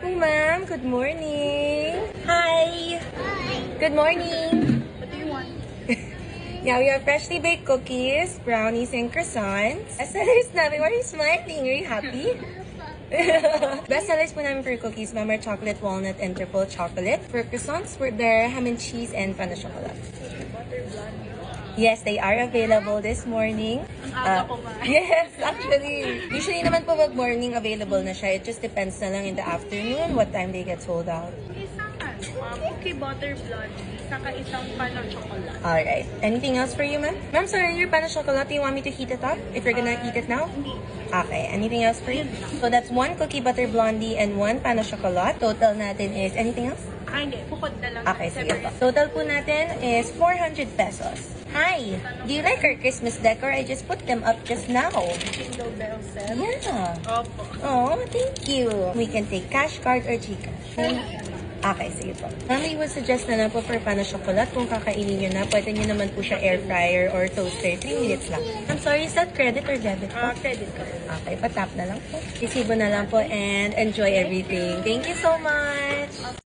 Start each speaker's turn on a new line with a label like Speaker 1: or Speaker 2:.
Speaker 1: po, ma'am. Good morning. Hi. Good morning.
Speaker 2: What do you want?
Speaker 1: Yeah, we have freshly baked cookies, brownies, and croissants. Bestsellers namin. Why are you smiling? Are you happy? Bestsellers po namin for cookies, ma'am, are chocolate, walnut, and triple chocolate. For croissants, they're ham and cheese and pan na chocolate. Yes, they are available this morning. Yes, actually. Usually naman po pag morning available na siya. It just depends na lang in the afternoon what time they get sold out.
Speaker 2: Cookie butter blondie, saka isang pan ng chocolate.
Speaker 1: Alright. Anything else for you, ma'am? Ma'am, sorry, your pan of chocolate, do you want me to heat it up? If you're gonna eat it now? Okay. Anything else for you? So that's 1 cookie butter blondie and 1 pan of chocolate. Total natin is, anything else?
Speaker 2: Hindi. Bukod na lang.
Speaker 1: Okay, sige po. Total po natin is 400 pesos. Hi! Do you like our Christmas decor? I just put them up just now.
Speaker 2: Jingle bell set.
Speaker 1: Yeah.
Speaker 2: Opo.
Speaker 1: Oh, thank you. We can take cash card or GCash. Okay, sige po. Mami would suggest na lang po for pan na chocolate. Kung kakainin nyo na, pwede nyo naman po siya air fryer or toaster. 3 minutes lang. I'm sorry, is that credit or debit po?
Speaker 2: Credit card.
Speaker 1: Okay, patap na lang po. Resibo na lang po and enjoy everything. Thank you so much!